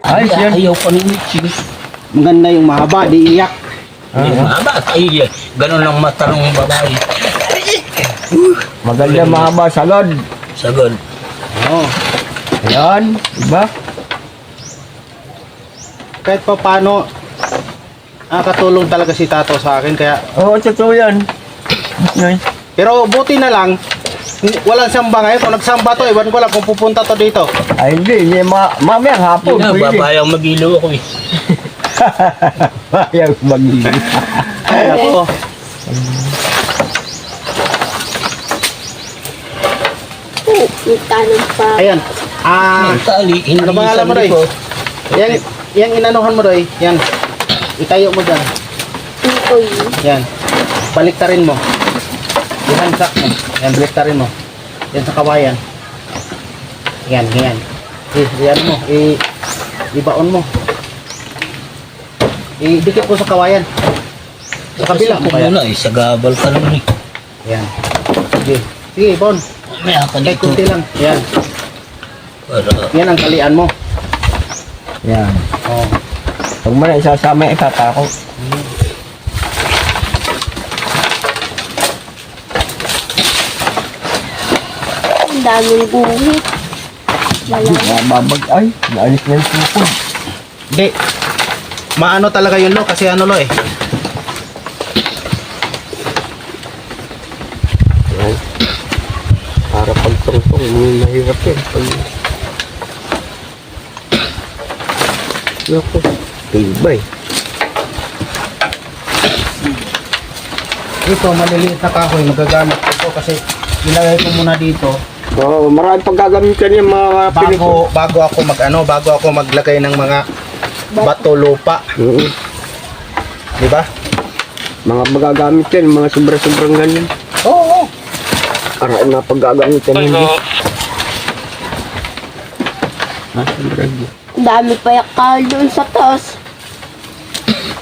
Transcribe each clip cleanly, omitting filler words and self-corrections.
Ay, yan. Ayaw pa ni Mitchie. Maganda yung mahaba, di iyak. Mahaba. Ay, ganun lang mata ng babae. Maganda mahaba, sagad. Sagad. Oo. Ayan, diba? Kahit pa paano, nakatulong talaga si Tato sa akin. Kaya, Oo, totoo yan. Yan. pero buti na lang, walang samba ngayon. Kung nagsamba to, iwan ko lang kung pupunta to dito. Ay, hindi. Mamayang hapon. Hindi na, pwede. babayang mag-ilaw ako eh. Ayaw mag-iwi. Ay, ako. May tanong pa. Ayan. Ang tali, hindi Ano ba alam mo, Roy? likod. Yan inanuhan mo, Roy. Yan. Itayo mo dyan. Ito yun. Yan. Baliktarin mo. Ihansak mo. Yan, baliktarin mo. Yan sa kawayan. Yan, yan. Yan mo. Ibaon mo. Idikit mo sa kawayan. Sa kabila mo Kasi kaya. muna eh, sa gabal ka naman eh. Yan. Sige. Sige, Bon. May ako Kahit dito. kunti lang. Yan. Para, Yan ang kalian mo. Yan. Oh. Pag mo na isasama, itatako. Ang daming guhit. Babag. Ay, naalis na yung tukod. Hindi. Maano talaga yun, Lo. Kasi ano, Lo, eh. Yan. Para pagtungtong, mahirap yan. Pag... Naku, tibay. Ito, maliliit na kahoy. Magagamit ko to kasi ilagay ko muna dito. Oo, marami pang gagamitan yung mga Bago ako maglagay ng mga bato lupa, Oo. di ba? Mga magagamit yan, mga sobra-sobrang ganyan. Oo. Para na paggagamitan hindi. Sobra. Ang dami pa yakal doon sa taas.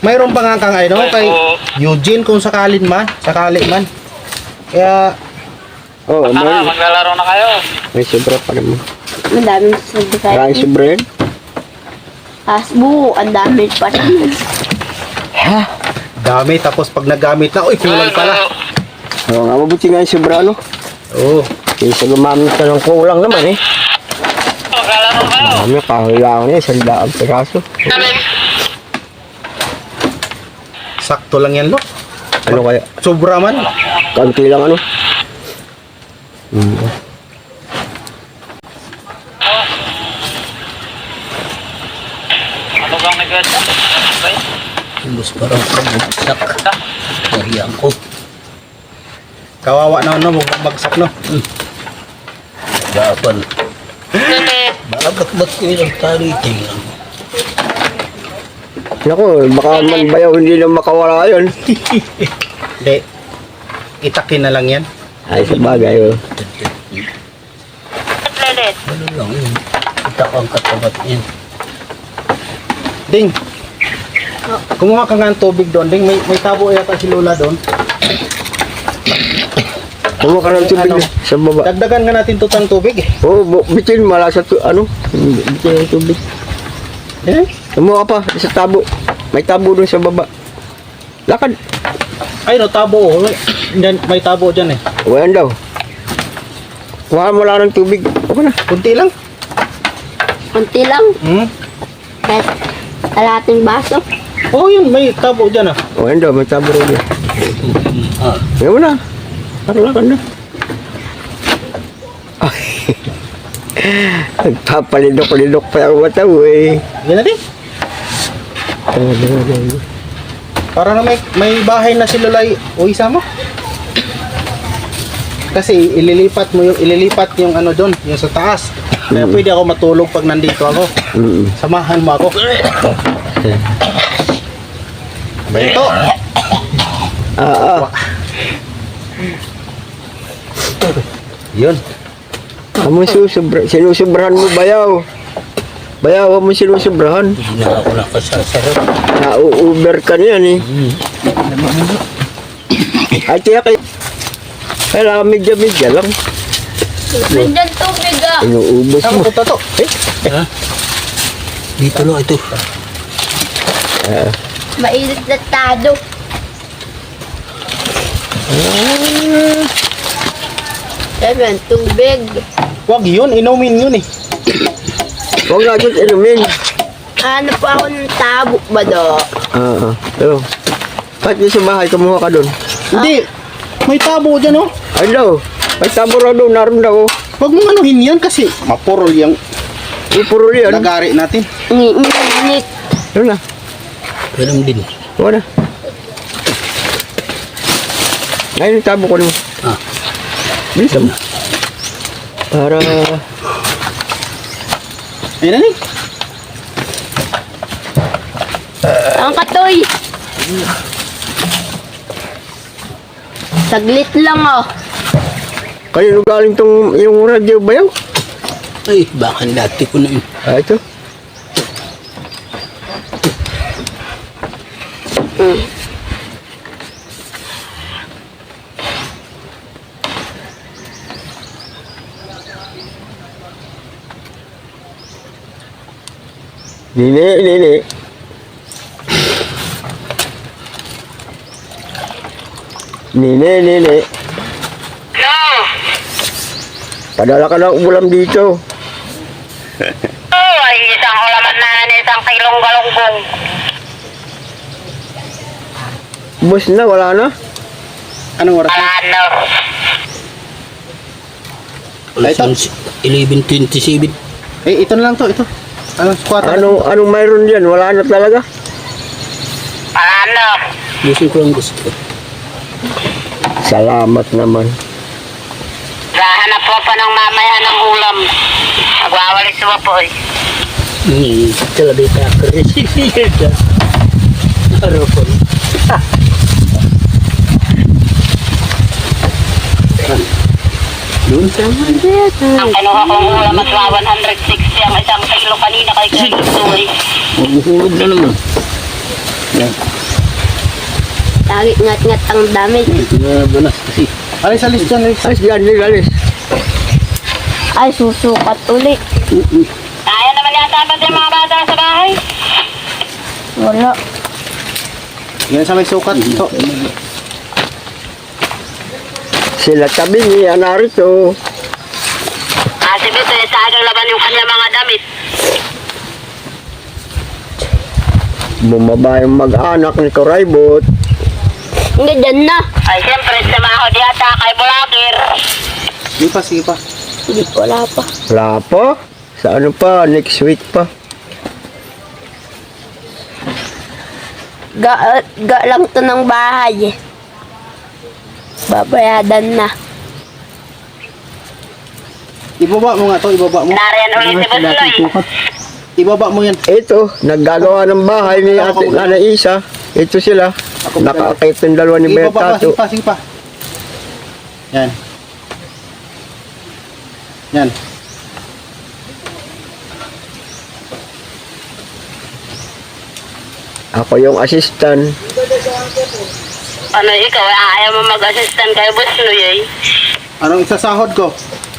Mayroon pa nga kang kay Eugene kung sakali man. Kaya Oo, Maglalaro na kayo. may sobra pa naman. Ang daming sabay. Maraming sobra yan. Asbo, ang dami pa naman. dami tapos pag nagamit na, uy, kulang pala. Oo nga, mabuti nga yung sobra, ano? Oo. Kaysa gumamit ka ng kulang naman, eh. Maglalaro kayo. Marami, kahulangan niya, sandaan piraso. Sakto lang yan, Lo. Ano kaya? Sobra man. Kanti lang, ano? Ano bang negosyo? Okay. Imbus parang pagbusak. Nahiyan ko. Kawawa na, no, bagsak, no. Gabal. Bagat-bat ko yun ang tali. Tingnan mo. Naku, baka man bayaw hindi na makawala yun. Hindi. Itakin na lang yan. Ay, sa bagay, oh. Lelet. Ano lang yun. Kita ko ang katabat niyan. Ding. Kumuha ka nga ng tubig doon, Ding. May tabo yata si Lola doon. Kumuha ka ng tubig Ano? sa baba. Dagdagan nga natin tutang tubig. Oo, bitin, malasa to, ano? Bitin ang tubig. Eh? Kumuha ka pa, sa tabo. May tabo dun sa baba. Lakad. Ay, no, tabo. May tabo dyan eh. Wayan daw. Kuha mo lang ng tubig. Okay na. Kunti lang. Kunti lang. Hmm? Kahit kalating baso. Oh, yun. May tabo dyan ah. Wayan daw, may tabo rin. Ah, Kaya mo na. Para lakad na. Ay. Nagpapalidok-lidok pa yung mata mo eh. Yan natin. Para na may bahay na si Lolay. Uy, sama. Kasi ililipat yung ano doon, yung sa taas. Kaya pwede ako matulog pag nandito ako. Samahan mo ako. Ito. Yun. Amo sinusubrahan mo bayaw. Bayaw mo sinusubrahan. hindi na ako nakasasarap. Na-uber ka niyan eh. Ay, tiyak eh. Kailangan medya-medya lang. Nandyan tubig ah. Inuubos Saan mo. mo to? Eh? Ha? Dito lang ito. Mainit na tado. Ewan, tubig. Wag yun, inumin yun eh. Huwag natin inumin. Ano pa ako ng tabo ba do? Pero, kahit di sa bahay, kumuha ka doon. Hindi. May tabo dyan oh. Ay daw, may tabo raw doon, naroon daw. Wag mong anuhin yan kasi mapurol yung Ipuro yan. lagari natin. Nginit. Ano na? Ganun din. Huwag na. Ngayon yung tabo ko naman. Ah. Bilisan mo. Para... Ayun na ni. Ang katoy. Saglit lang oh. Kanino galing tong yung radyo bayaw? Ay, baka dati ko na yun. Ito. Nini. Nini. No! Padala ka ng ulam dito. Oh, ay isang ulamat na isang kilong galunggong. Bus na, wala na. Anong oras? Ano? Alas Ito. 11:27. Eh, ito na lang to, ito. Anong squat? Anong mayroon dyan? Wala na talaga. Ano? Gusto ko lang gusto. Salamat naman. Gahanap po pa ng mamaya ng ulam. Nagwawalis mo po eh. Talabi ka ka rin. Araw po. Doon sa Ang kinuha kong ulam at 160 ang isang kilo kanina kay Greg Tuloy. Maguhulog na naman. Lagi ngat-ngat ang damit. Ito na banas kasi. Alis, alis dyan, alis. Alis dyan, alis. Ay, susukat uli. Kaya naman yata ba yung mga bata sa bahay? Wala. Yan sa may sukat. Ito. Sila tabi ni Anarito. Kasi dito eh, sa aking laban yung kanya mga damit. Bumaba yung mag-anak ni Koraybot. Hindi, dyan na. Ay siyempre, samahod yata kay Bulakir. Sige pa, sige pa. Hindi, wala pa. Wala pa. Sa ano pa? Next week pa. Ga lang to ng bahay eh. Babayadan na. Ibaba mo nga to, ibaba mo. Nariyan ulit si Busloy. Ibaba mo yan. Ito, naggagawa ng bahay ni Ate Nana Isa. Ito sila. Nakakakit ng dalawa ni Ibaba pa, Bertato. sige pa, sige pa. Yan. Yan. Ako yung assistant. Ano ikaw, ayaw mo mag-assistant kay Busloy eh. Anong isasahod ko?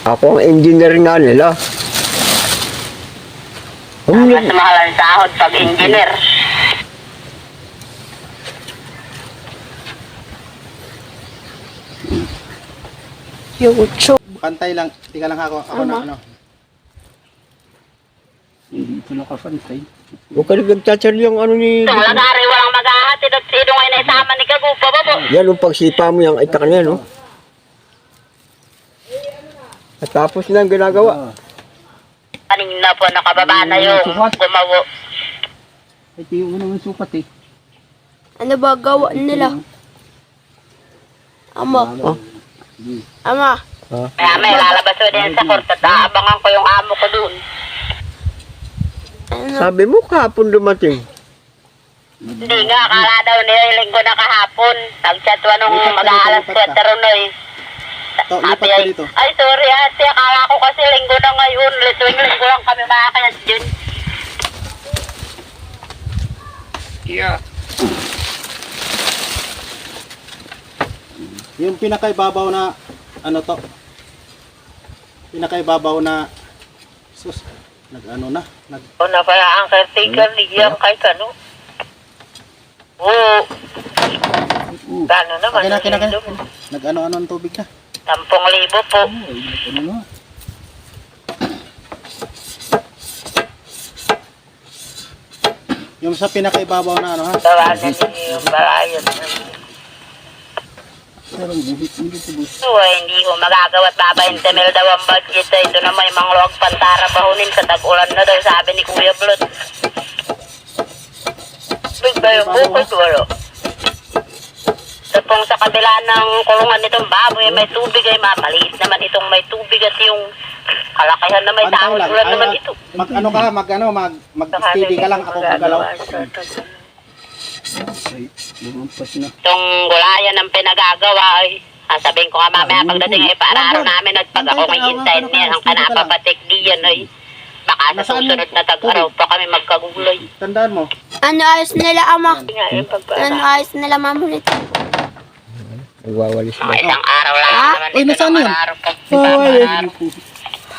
Ako ang engineer nga nila. Mas mahal ang sahod pag engineer. YouTube. Pantay lang. Tika lang ako. Ako na, ano. Hindi ito nakapantay. Huwag ka nagtatsatsar yung ano ni... Itong lagari walang maghahatid at sino ngayon na isama ni Kagupa ba po? Yan, yung pagsipa mo yung itak niya, no? At tapos na ang ginagawa. Kanina po nakababa na yung gumawo. Ito yung unang sukat eh. Ano ba gawa nila? Ama. Oh. Ama. Kaya may lalabas ko din sa court at aabangan ko yung amo ko dun. Ano? Sabi mo kahapon dumating. Hindi nga, akala daw niya linggo na kahapon. Nag-chat ko nung mag-aalas 4 Runoy. To, lipat ka dito. Ay sorry ate, akala ko kasi linggo na ngayon. Tuwing linggo lang kami makakayas dyan. Yung pinakaibabaw na, ano to? Pinakaibabaw na, sus, Nag-ano na? O na pala ang caretaker niya kay Kano. Oo. Gano naman. Akin na. Nag-ano-ano ang tubig na. 10,000 po. Ano na? Yung sa pinakaibabaw na ano ha? Tawagan niyo yung balayan. So, hindi ko magagawa at baba 20 mil daw ang budget. Ito na may manglog pantara bahunin sa tag-ulan na daw, sabi ni Kuya Blot. Big ba yung bukod, wala? Tapos sa kabila ng kulungan nitong baboy, may tubig ay mapaliit naman itong may tubig at yung kalakihan na may tao. Ulan naman ito. Mag-steady ka lang ako gagalaw. Itong gulayan ang pinagagawa ay sabihin ko nga mamaya pagdating ay paararo namin at pag ako may insight niya ang kanapapatik diyan ay baka sa susunod na tag-araw pa kami magkagulay. Tandaan mo. Ano ayos nila, ama? Ano ayos nila, mama nito? Nagwawalis Mga na. isang araw lang naman Uy, ito nasaan ng yun? araw pa.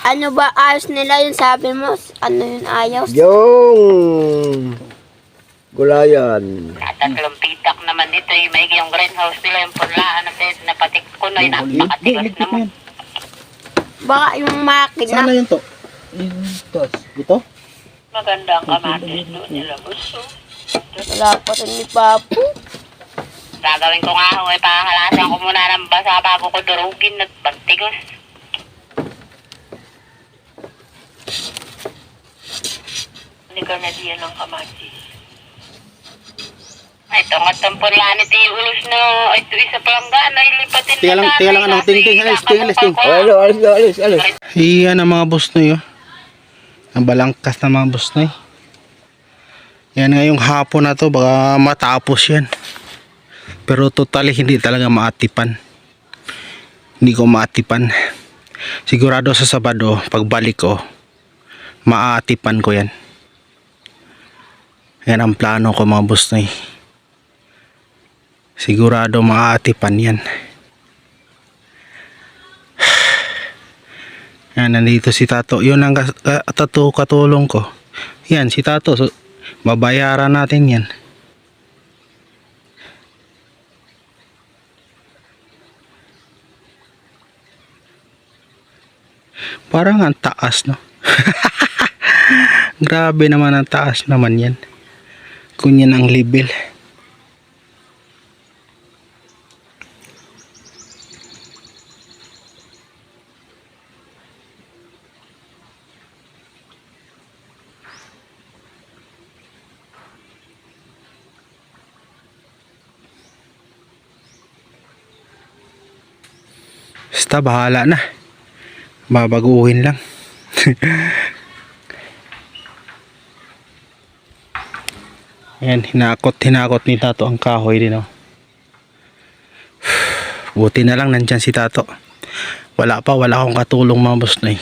Ano ba ayos nila yung sabi mo? Ano yung ayos? Yung gulayan. Tatlong pitak naman ito yung may yung greenhouse nila yung punlaan na patik ko na yung napakatigas naman. Baka yung makina. Sana yun to? Ito? Maganda ang kamatis doon nila gusto. Wala pa rin ni Papu. Gagawin ko nga ho ay pakahalasan ko muna ng basa bago ko durugin at pagtigos. Hindi ka na diyan ng kamatis. Ay, ito nga itong punlaan ito yung ulos na ito isa palanggaan ay lipatin Tiga lang ano, ting. Alis. Iyan ang mga boss na yun. Ang balangkas na mga boss na yun. Yan ngayong hapon na to, baka matapos yan. Pero totally hindi talaga maatipan. Hindi ko maatipan. Sigurado sa Sabado, pagbalik ko, maatipan ko yan. Yan ang plano ko mga boss na yun. Sigurado maatipan yan. Yan, nandito si Tato. Yun ang katulong ko. Yan, si Tato. So, babayaran natin yan. Parang ang taas, no? Grabe naman ang taas naman yan. Kung yan ang level. Basta bahala na. Babaguhin lang. Ayan, hinakot ni Tato ang kahoy din, oh. Buti na lang nandyan si Tato. Wala akong katulong mga boss na eh.